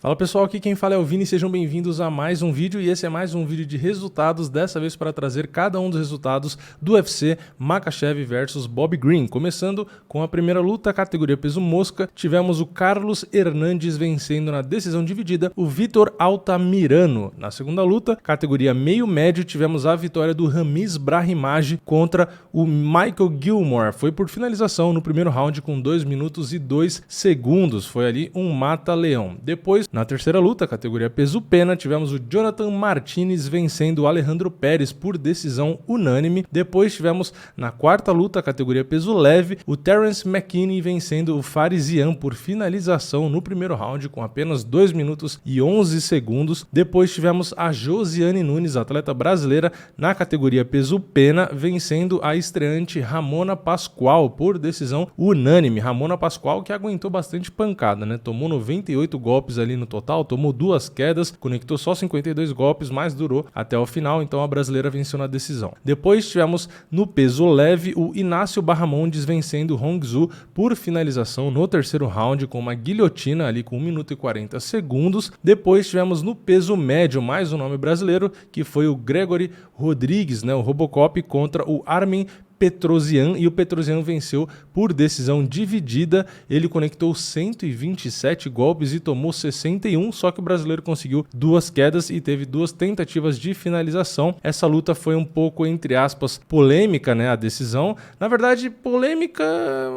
Fala pessoal, aqui quem fala é o Vini, sejam bem-vindos a mais um vídeo e esse é mais um vídeo de resultados, dessa vez para trazer cada um dos resultados do UFC Makhachev versus Bob Green. Começando com a primeira luta, categoria peso mosca, tivemos o Carlos Hernandes vencendo na decisão dividida o Vitor Altamirano. Na segunda luta, categoria meio médio, tivemos a vitória do Ramiz Brahimaj contra o Michael Gilmore. Foi por finalização no primeiro round com 2 minutos e 2 segundos, foi ali um mata-leão. Depois, na terceira luta, categoria peso pena, tivemos o Jonathan Martinez vencendo o Alejandro Pérez por decisão unânime. Depois tivemos na quarta luta, categoria peso leve, o Terence McKinney vencendo o Farizian por finalização no primeiro round com apenas 2 minutos e 11 segundos. Depois tivemos a Josiane Nunes, atleta brasileira, na categoria peso pena, vencendo a estreante Ramona Pascoal por decisão unânime. Ramona Pascoal que aguentou bastante pancada, né? Tomou 98 golpes ali no total, tomou 2 quedas, conectou só 52 golpes, mas durou até o final, então a brasileira venceu na decisão. Depois tivemos no peso leve o Inácio Barramondes vencendo o Hong Zhu por finalização no terceiro round com uma guilhotina ali com 1 minuto e 40 segundos. Depois tivemos no peso médio mais um nome brasileiro, que foi o Gregory Rodrigues, né, o Robocop, contra o Armen Petrosyan, e o Petrosyan venceu por decisão dividida. Ele conectou 127 golpes e tomou 61, só que o brasileiro conseguiu 2 quedas e teve 2 tentativas de finalização. Essa luta foi um pouco, entre aspas, polêmica, né, a decisão. Na verdade, polêmica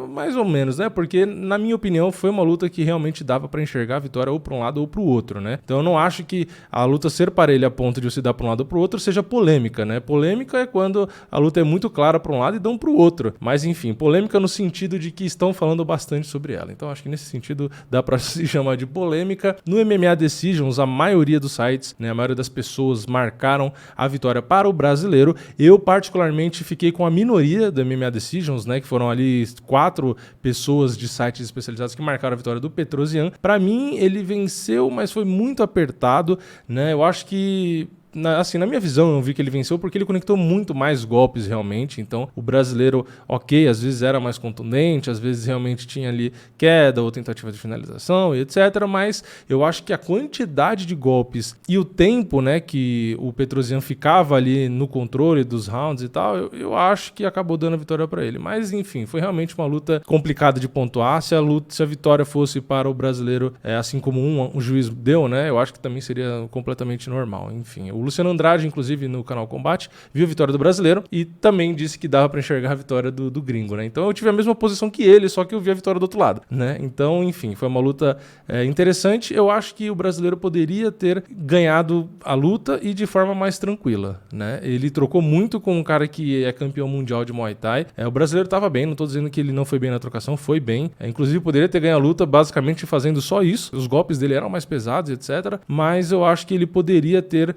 mais ou menos, né, porque na minha opinião foi uma luta que realmente dava para enxergar a vitória ou para um lado ou para o outro, né. Então eu não acho que a luta ser parelha a ponto de você dar para um lado ou para o outro seja polêmica, né. Polêmica é quando a luta é muito clara para um lado e dão para o outro, mas enfim, polêmica no sentido de que estão falando bastante sobre ela, então acho que nesse sentido dá para se chamar de polêmica. No MMA Decisions, a maioria dos sites, né, a maioria das pessoas marcaram a vitória para o brasileiro. Eu particularmente fiquei com a minoria do MMA Decisions, né, que foram ali 4 pessoas de sites especializados que marcaram a vitória do Petrosyan. Para mim ele venceu, mas foi muito apertado, né, eu acho que assim, na minha visão, eu vi que ele venceu porque ele conectou muito mais golpes realmente. Então, o brasileiro, ok, às vezes era mais contundente, às vezes realmente tinha ali queda ou tentativa de finalização e etc. Mas eu acho que a quantidade de golpes e o tempo, né, que o Petrosyan ficava ali no controle dos rounds e tal, eu acho que acabou dando a vitória para ele. Mas, enfim, foi realmente uma luta complicada de pontuar. Se a vitória fosse para o brasileiro, assim como um juiz deu, né, eu acho que também seria completamente normal. Enfim, o Luciano Andrade, inclusive, no canal Combate, viu a vitória do brasileiro e também disse que dava para enxergar a vitória do gringo, né? Então eu tive a mesma posição que ele, só que eu vi a vitória do outro lado, né? Então, enfim, foi uma luta interessante. Eu acho que o brasileiro poderia ter ganhado a luta e de forma mais tranquila, né? Ele trocou muito com um cara que é campeão mundial de Muay Thai. O brasileiro estava bem, não estou dizendo que ele não foi bem na trocação, foi bem. Inclusive, poderia ter ganho a luta basicamente fazendo só isso. Os golpes dele eram mais pesados, etc. Mas eu acho que ele poderia ter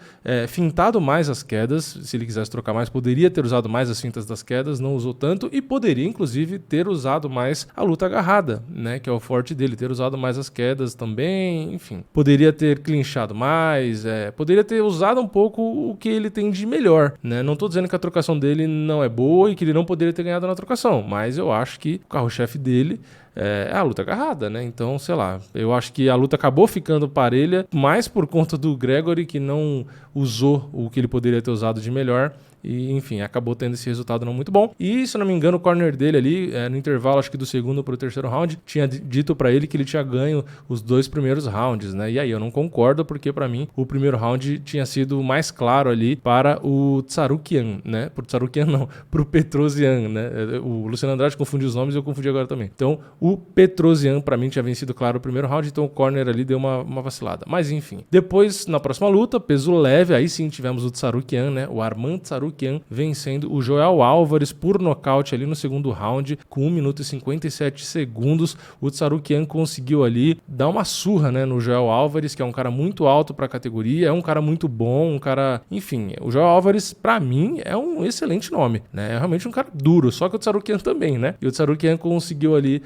fintado mais as quedas, se ele quisesse trocar mais, poderia ter usado mais as fintas das quedas, não usou tanto, e poderia inclusive ter usado mais a luta agarrada, né, que é o forte dele, ter usado mais as quedas também, enfim. Poderia ter clinchado mais, poderia ter usado um pouco o que ele tem de melhor, né. Não tô dizendo que a trocação dele não é boa e que ele não poderia ter ganhado na trocação, mas eu acho que o carro-chefe dele é a luta agarrada, né? Então, sei lá, eu acho que a luta acabou ficando parelha, mais por conta do Gregory, que não usou o que ele poderia ter usado de melhor. E, enfim, acabou tendo esse resultado não muito bom. E, se não me engano, o corner dele ali, no intervalo, acho que do segundo para o terceiro round, tinha dito para ele que ele tinha ganho os 2 primeiros rounds, né? E aí eu não concordo, porque para mim o primeiro round tinha sido mais claro ali para o Tsarukyan, né? Pro Tsarukyan não, pro Petrosyan, né? O Luciano Andrade confundiu os nomes e eu confundi agora também. Então, o Petrosyan para mim tinha vencido claro o primeiro round, então o corner ali deu uma vacilada. Mas, enfim. Depois, na próxima luta, peso leve, aí sim tivemos o Tsarukyan, né? O Arman Tsarukyan vencendo o Joel Álvares por nocaute ali no segundo round com 1 minuto e 57 segundos. O Tsarukyan conseguiu ali dar uma surra, né, no Joel Álvares, que é um cara muito alto para a categoria, é um cara muito bom, um cara, enfim, o Joel Álvares para mim é um excelente nome, né? É realmente um cara duro, só que o Tsarukyan também, né? E o Tsarukyan conseguiu ali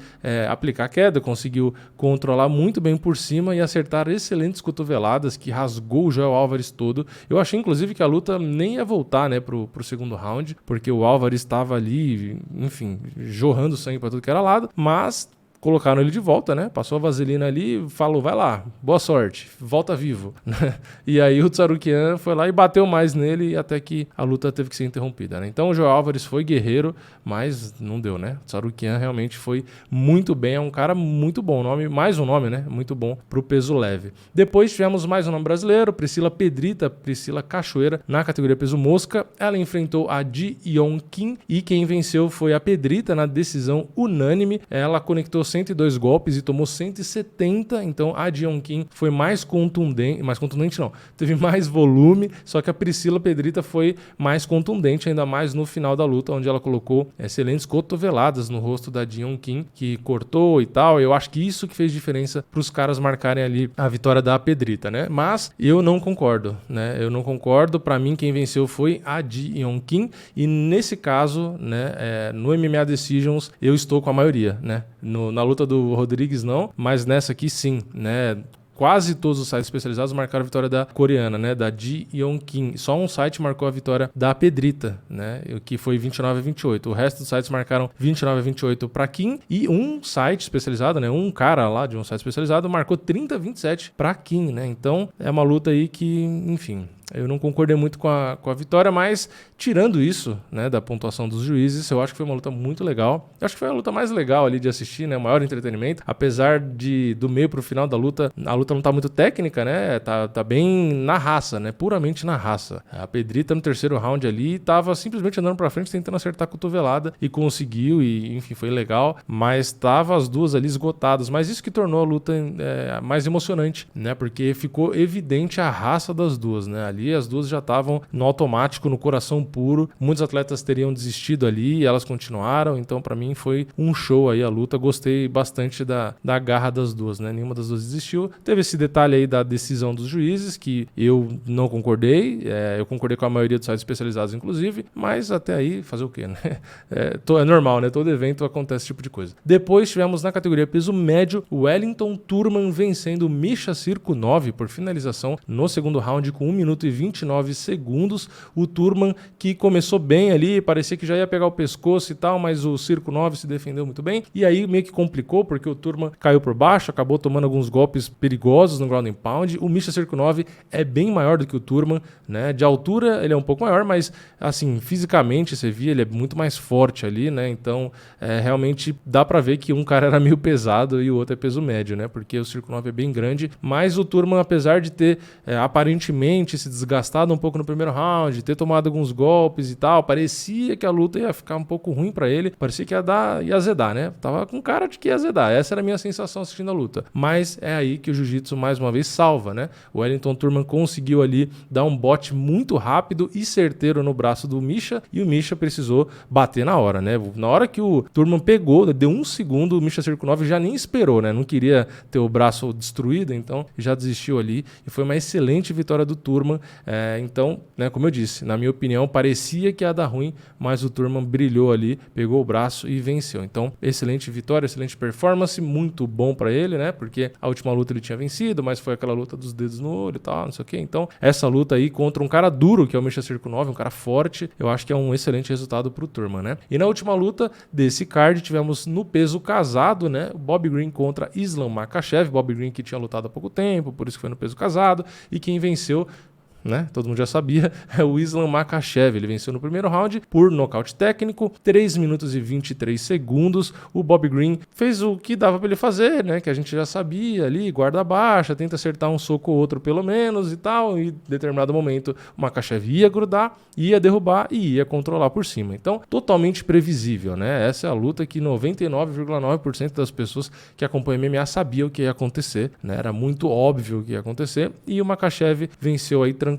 aplicar a queda, conseguiu controlar muito bem por cima e acertar excelentes cotoveladas que rasgou o Joel Álvares todo. Eu achei inclusive que a luta nem ia voltar, né, pro segundo round, porque o Álvares estava ali, enfim, jorrando sangue para tudo que era lado, mas colocaram ele de volta, né? Passou a vaselina ali e falou, vai lá, boa sorte, volta vivo. E aí o Tsarukyan foi lá e bateu mais nele até que a luta teve que ser interrompida, né? Então o João Álvares foi guerreiro, mas não deu, né? O Tsarukyan realmente foi muito bem, é um cara muito bom, mais um nome, né? Muito bom pro peso leve. Depois tivemos mais um nome brasileiro, Priscila Pedrita, Priscila Cachoeira, na categoria peso mosca. Ela enfrentou a Ji Yeon Kim e quem venceu foi a Pedrita na decisão unânime. Ela conectou 102 golpes e tomou 170, então a Ji Yeon Kim foi mais contundente não, teve mais volume, só que a Priscila Pedrita foi mais contundente, ainda mais no final da luta, onde ela colocou excelentes cotoveladas no rosto da Ji Yeon Kim, que cortou e tal. Eu acho que isso que fez diferença para os caras marcarem ali a vitória da Pedrita, né? Mas eu não concordo, né? Eu não concordo. Para mim, quem venceu foi a Ji Yeon Kim, e nesse caso, né, no MMA Decisions, eu estou com a maioria, né? Na luta do Rodrigues não, mas nessa aqui sim, né? Quase todos os sites especializados marcaram a vitória da coreana, né, da Ji Yeon Kim. Só um site marcou a vitória da Pedrita, né, que foi 29-28. O resto dos sites marcaram 29-28 para Kim, e um site especializado, né, um cara lá de um site especializado marcou 30-27 para Kim, né. Então é uma luta aí que, enfim, eu não concordei muito com a vitória, mas tirando isso, né, da pontuação dos juízes, eu acho que foi uma luta muito legal. Eu acho que foi a luta mais legal ali de assistir, né, o maior entretenimento. Apesar do meio pro final da luta, a luta não tá muito técnica, né, tá bem na raça, né, puramente na raça. A Pedrita no terceiro round ali tava simplesmente andando pra frente, tentando acertar a cotovelada e conseguiu, e enfim, foi legal, mas tava as duas ali esgotadas. Mas isso que tornou a luta mais emocionante, né, porque ficou evidente a raça das duas, né, ali as duas já estavam no automático, no coração puro. Muitos atletas teriam desistido ali e elas continuaram. Então, para mim, foi um show aí a luta. Gostei bastante da garra das duas, né? Nenhuma das duas desistiu. Teve esse detalhe aí da decisão dos juízes, que eu não concordei. Eu concordei com a maioria dos sites especializados, inclusive. Mas até aí, fazer o quê, né? É normal, né? Todo evento acontece esse tipo de coisa. Depois tivemos na categoria peso médio, Wellington Turman vencendo Misha Cirkunov por finalização no segundo round com 1 minuto e 29 segundos. O Turman, que começou bem ali, parecia que já ia pegar o pescoço e tal, mas o Cirkunov se defendeu muito bem, e aí meio que complicou, porque o Turman caiu por baixo, acabou tomando alguns golpes perigosos no ground and pound. O Misha Cirkunov é bem maior do que o Turman, né? De altura ele é um pouco maior, mas assim, fisicamente você via, ele é muito mais forte ali, né? Então, realmente dá pra ver que um cara era meio pesado e o outro é peso médio, né? Porque o Cirkunov é bem grande, mas o Turman, apesar de ter aparentemente se desgastado um pouco no primeiro round, ter tomado alguns golpes e tal, parecia que a luta ia ficar um pouco ruim pra ele, parecia que ia azedar, né? Tava com cara de que ia azedar, essa era a minha sensação assistindo a luta. Mas é aí que o jiu-jitsu mais uma vez salva, né? O Wellington Turman conseguiu ali dar um bote muito rápido e certeiro no braço do Misha, e o Misha precisou bater na hora, né? Na hora que o Turman pegou, deu um segundo, o Misha Cirkunov já nem esperou, né? Não queria ter o braço destruído, então já desistiu ali, e foi uma excelente vitória do Turman. Então, né, como eu disse, na minha opinião, parecia que ia dar ruim, mas o Turman brilhou ali, pegou o braço e venceu. Então, excelente vitória, excelente performance, muito bom pra ele, né? Porque a última luta ele tinha vencido, mas foi aquela luta dos dedos no olho e tal, não sei o quê. Então, essa luta aí contra um cara duro, que é o Misha Cirkunov, um cara forte, eu acho que é um excelente resultado pro Turman, né? E na última luta desse card, tivemos no peso casado, né? Bobby Green contra Islam Makhachev. Bobby Green que tinha lutado há pouco tempo, por isso que foi no peso casado, e quem venceu, né? Todo mundo já sabia, é o Islam Makhachev. Ele venceu no primeiro round por nocaute técnico, 3 minutos e 23 segundos. O Bobby Green fez o que dava para ele fazer, né? Que a gente já sabia ali, guarda baixa, tenta acertar um soco ou outro pelo menos e tal, e em determinado momento o Makhachev ia grudar, ia derrubar e ia controlar por cima. Então, totalmente previsível, né? Essa é a luta que 99,9% das pessoas que acompanham MMA sabiam o que ia acontecer, né? Era muito óbvio o que ia acontecer, e o Makhachev venceu aí tranquilamente.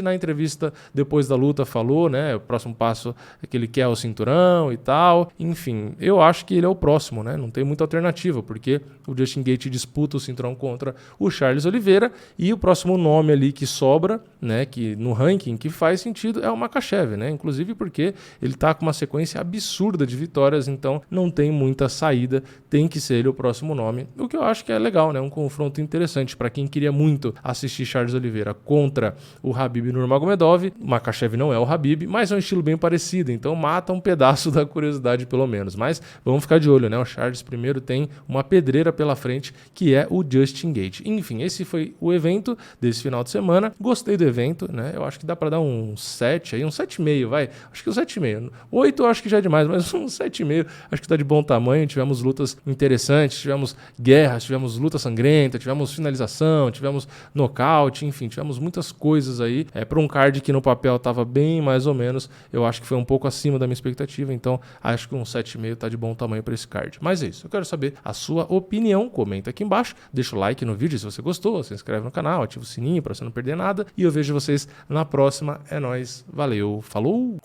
Na entrevista depois da luta falou, né, o próximo passo é que ele quer o cinturão e tal. Enfim, eu acho que ele é o próximo, né? Não tem muita alternativa, porque o Justin Gaethje disputa o cinturão contra o Charles Oliveira, e o próximo nome ali que sobra, né, que no ranking que faz sentido é o Makhachev, né? Inclusive porque ele tá com uma sequência absurda de vitórias, então não tem muita saída, tem que ser ele o próximo nome. O que eu acho que é legal, né? Um confronto interessante para quem queria muito assistir Charles Oliveira contra o Khabib Nurmagomedov. O Makhachev não é o Khabib, mas é um estilo bem parecido, então mata um pedaço da curiosidade pelo menos. Mas vamos ficar de olho, né? O Charles primeiro tem uma pedreira pela frente, que é o Justin Gaethje. Enfim, esse foi o evento desse final de semana. Gostei do evento, né? Eu acho que dá pra dar um 7 aí, um 7,5, vai. Acho que um 7,5. 8 eu acho que já é demais, mas um 7,5 acho que tá de bom tamanho. Tivemos lutas interessantes, tivemos guerras, tivemos luta sangrenta, tivemos finalização, tivemos nocaute, enfim, tivemos muitas coisas aí. Pra um card que no papel tava bem mais ou menos, eu acho que foi um pouco acima da minha expectativa, então acho que um 7,5 tá de bom tamanho pra esse card. Mas é isso, eu quero saber a sua opinião, comenta aqui embaixo, deixa o like no vídeo se você gostou, se inscreve no canal, ativa o sininho pra você não perder nada, e eu vejo vocês na próxima. É nóis, valeu, falou!